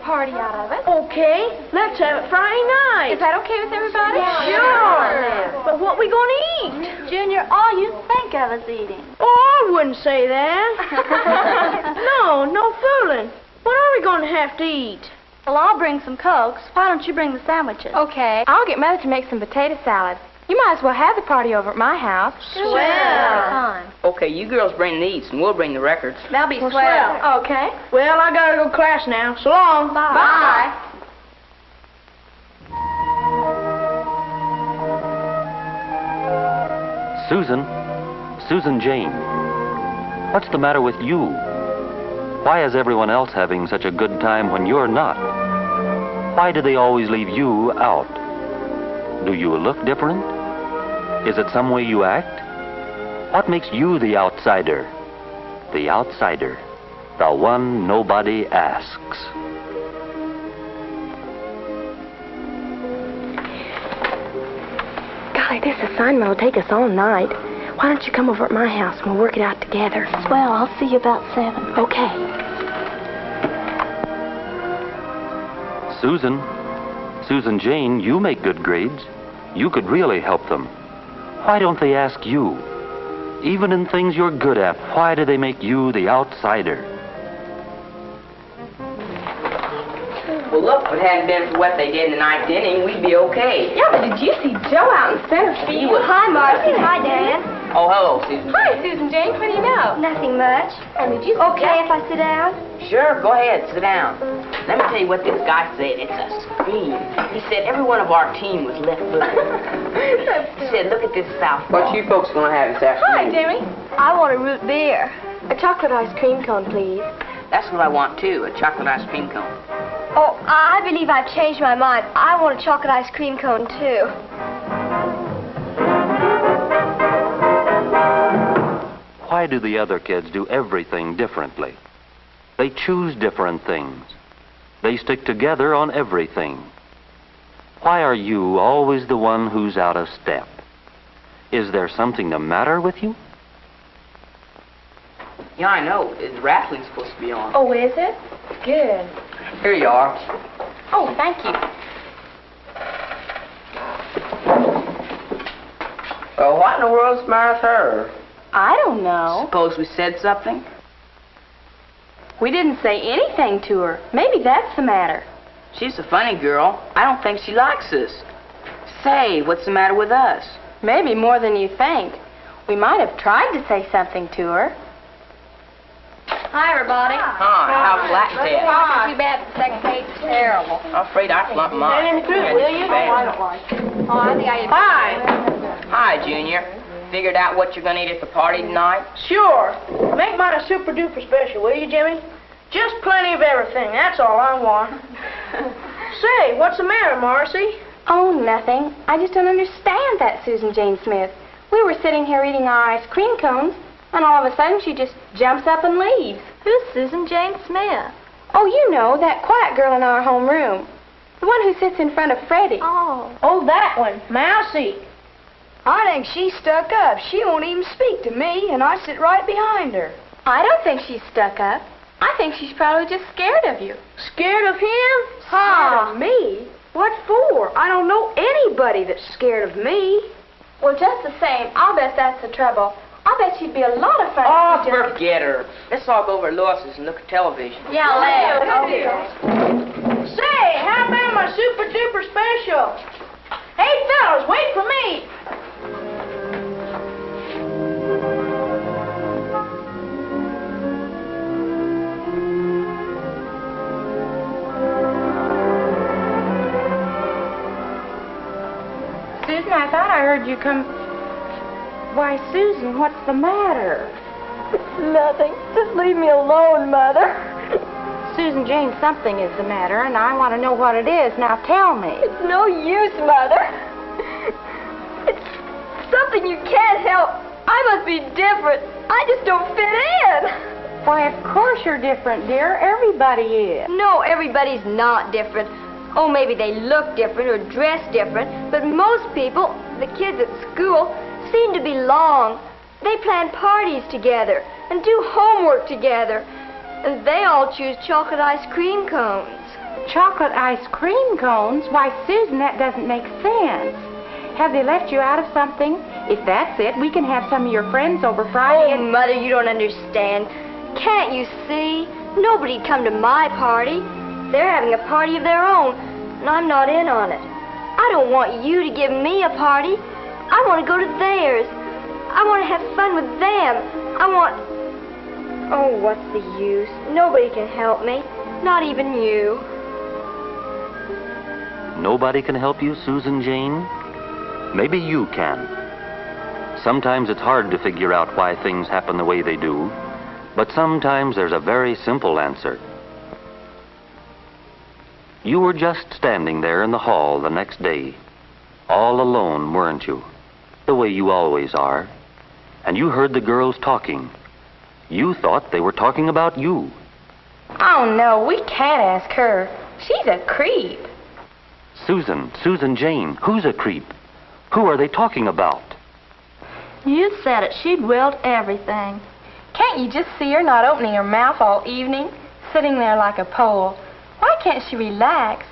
party out of it. Okay, let's have it Friday night. Is that okay with everybody? Sure. But what we gonna eat? Junior, all you think of is eating. Oh, I wouldn't say that. No fooling. What are we gonna have to eat? Well, I'll bring some Cokes. Why don't you bring the sandwiches? Okay. I'll get Mother to make some potato salad. You might as well have the party over at my house. Swell. Fine. Okay, you girls bring the eats and we'll bring the records. That'll be swell. Okay. Well, I gotta go to class now. So long. Bye. Susan Jane, what's the matter with you? Why is everyone else having such a good time when you're not? Why do they always leave you out? Do you look different? Is it some way you act? What makes you the outsider? The outsider, the one nobody asks. Golly, this assignment will take us all night. Why don't you come over at my house and we'll work it out together? Swell. I'll see you about 7. Okay. Susan Jane, you make good grades. You could really help them. Why don't they ask you? Even in things you're good at, why do they make you the outsider? Well, look, if it hadn't been for what they did in the ninth inning, we'd be okay. Yeah, but did you see Joe out in center field? Hi, Marcy. Hi, Dan. Oh, hello, Susan. Hi, Susan Jane. What do you know? Nothing much. And did you Okay if I sit down? Sure, go ahead, sit down. Let me tell you what this guy said. It's a scream. He said every one of our team was left-footed. He said, look at this southpaw. What you folks gonna have this Hi, afternoon? Jimmy. I want a root beer. A chocolate ice cream cone, please. That's what I want, too, a chocolate ice cream cone. Oh, I believe I've changed my mind. I want a chocolate ice cream cone, too. Why do the other kids do everything differently? They choose different things. They stick together on everything. Why are you always the one who's out of step? Is there something the matter with you? Yeah, I know. The wrestling's supposed to be on. Oh, is it? Good. Here you are. Oh, thank you. Well, what in the world's the matter with her? I don't know. Suppose we said something? We didn't say anything to her. Maybe that's the matter. She's a funny girl. I don't think she likes us. Say, what's the matter with us? Maybe more than you think. We might have tried to say something to her. Hi, everybody. Hi, how's Black Cat? Not too bad. The second page is terrible. I'm afraid I flunked mine. Will you? Oh, I think I did. Hi. Hi, Junior. Figured out what you're gonna eat at the party tonight? Sure. Make mine a super duper special, will you, Jimmy? Just plenty of everything. That's all I want. Say, what's the matter, Marcy? Oh, nothing. I just don't understand that Susan Jane Smith. We were sitting here eating our ice cream cones, and all of a sudden she just jumps up and leaves. Who's Susan Jane Smith? Oh, you know, that quiet girl in our homeroom. The one who sits in front of Freddie. Oh, that one. Mousy. I think she's stuck up. She won't even speak to me, and I sit right behind her. I don't think she's stuck up. I think she's probably just scared of you. Scared of him? Scared of me? What for? I don't know anybody that's scared of me. Well, just the same, I'll bet that's the trouble. I bet she'd be a lot of fun. Oh, if you just... forget her. Let's all go over to Lewis's and look at television. Yeah, let's. Say, how about my super duper special? Hey, fellas, wait for me. Susan, I thought I heard you come... Why, Susan, what's the matter? Nothing. Just leave me alone, Mother. Susan Jane, something is the matter, and I want to know what it is. Now tell me. It's no use, Mother. It's something you can't help. I must be different. I just don't fit in. Why, of course you're different, dear. Everybody is. No, everybody's not different. Oh, maybe they look different or dress different, but most people, the kids at school, seem to belong. They plan parties together and do homework together, and they all choose chocolate ice cream cones. chocolate ice cream cones? Why, Susan, that doesn't make sense. Have they left you out of something? If that's it, we can have some of your friends over Friday. Oh, Mother, you don't understand. Can't you see? Nobody'd come to my party. They're having a party of their own, and I'm not in on it. I don't want you to give me a party. I want to go to theirs. I want to have fun with them. I want... Oh, what's the use? Nobody can help me. Not even you. Nobody can help you, Susan Jane? Maybe you can. Sometimes it's hard to figure out why things happen the way they do, but sometimes there's a very simple answer. You were just standing there in the hall the next day, all alone, weren't you? The way you always are. And you heard the girls talking. You thought they were talking about you. Oh, no, we can't ask her. She's a creep. Susan Jane, who's a creep? Who are they talking about? You said it. She'd willed everything. Can't you just see her not opening her mouth all evening, sitting there like a pole? Why can't she relax?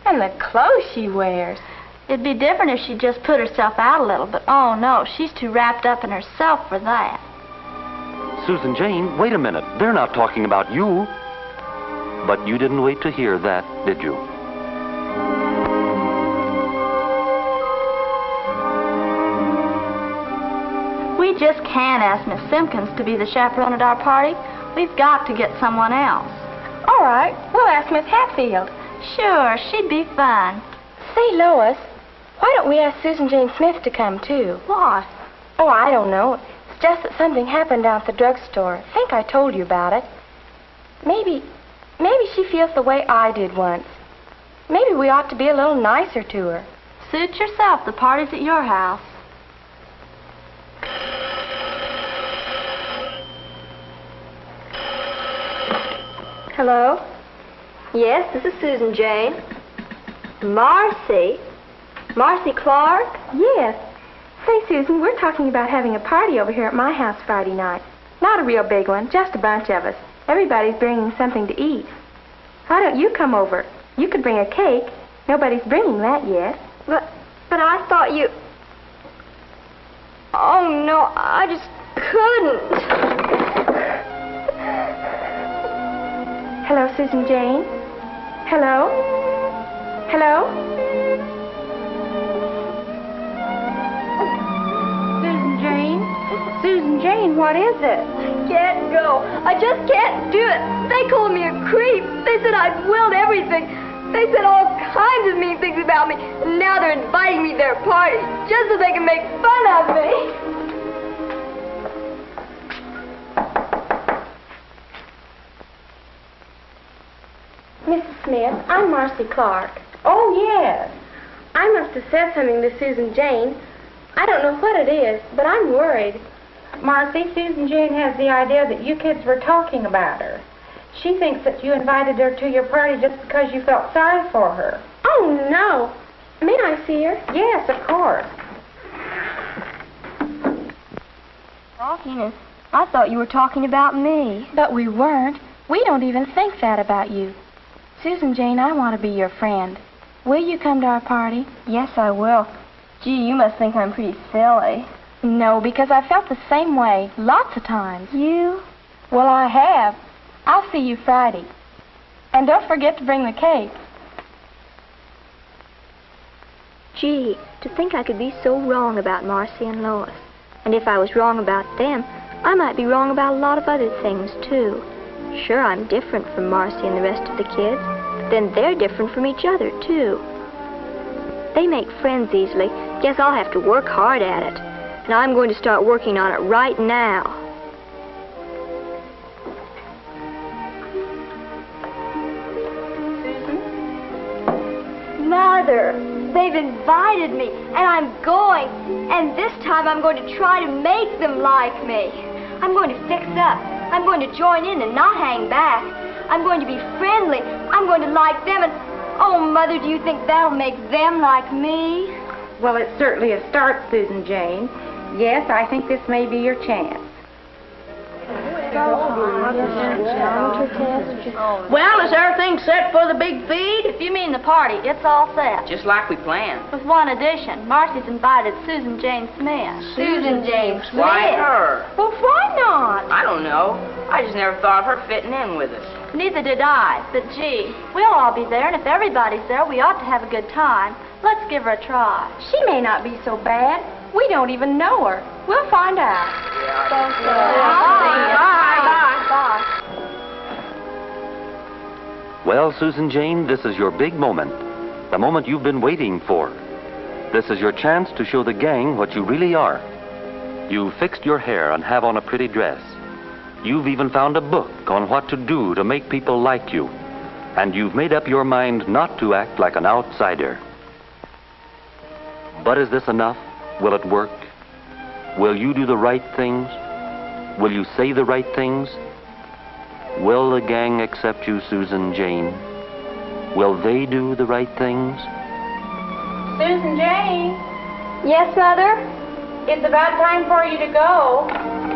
And the clothes she wears. It'd be different if she just put herself out a little, but oh no, she's too wrapped up in herself for that. Susan Jane, wait a minute. They're not talking about you. But you didn't wait to hear that, did you? We just can't ask Miss Simpkins to be the chaperone at our party. We've got to get someone else. All right, we'll ask Miss Hatfield. Sure, she'd be fun. Say, Lois, why don't we ask Susan Jane Smith to come, too? Why? Oh, I don't know. It's just that something happened down at the drugstore. I think I told you about it. Maybe she feels the way I did once. Maybe we ought to be a little nicer to her. Suit yourself. The party's at your house. Hello? Yes, this is Susan Jane. Marcy? Marcy Clark? Yes. Say, Susan, we're talking about having a party over here at my house Friday night. Not a real big one, just a bunch of us. Everybody's bringing something to eat. Why don't you come over? You could bring a cake. Nobody's bringing that yet. But I thought you... Oh, no, I just couldn't. Hello, Susan Jane? Hello? Hello? Susan Jane? Susan Jane, what is it? I can't go. I just can't do it. They called me a creep. They said I'd willed everything. They said all kinds of mean things about me. And now they're inviting me to their party just so they can make fun of me. Mrs. Smith, I'm Marcy Clark. Oh, yes. I must have said something to Susan Jane. I don't know what it is, but I'm worried. Marcy, Susan Jane has the idea that you kids were talking about her. She thinks that you invited her to your party just because you felt sorry for her. Oh, no. May I see her? Yes, of course. Talking? I thought you were talking about me. But we weren't. We don't even think that about you. Susan Jane, I want to be your friend. Will you come to our party? Yes, I will. Gee, you must think I'm pretty silly. No, because I felt the same way lots of times. You? Well, I have. I'll see you Friday. And don't forget to bring the cake. Gee, to think I could be so wrong about Marcy and Lois. And if I was wrong about them, I might be wrong about a lot of other things, too. Sure, I'm different from Marcy and the rest of the kids, but then they're different from each other, too. They make friends easily. Guess I'll have to work hard at it. And I'm going to start working on it right now. Mother, they've invited me, and I'm going. And this time I'm going to try to make them like me. I'm going to fix up. I'm going to join in and not hang back. I'm going to be friendly. I'm going to like them, and oh, Mother, do you think that'll make them like me? Well, it's certainly a start, Susan Jane. Yes, I think this may be your chance. Well, is everything set for the big feed? the party. It's all set. Just like we planned. With one addition. Marcy's invited Susan Jane Smith. Susan James Smith. Why her? Well, why not? I don't know. I just never thought of her fitting in with us. Neither did I. But, gee, we'll all be there, and if everybody's there, we ought to have a good time. Let's give her a try. She may not be so bad. We don't even know her. We'll find out. Bye. Well, Susan Jane, this is your big moment. The moment you've been waiting for. This is your chance to show the gang what you really are. You've fixed your hair and have on a pretty dress. You've even found a book on what to do to make people like you. And you've made up your mind not to act like an outsider. But is this enough? Will it work? Will you do the right things? Will you say the right things? Will the gang accept you, Susan Jane? Will they do the right things? Susan Jane, Yes, Mother? it's about time for you to go.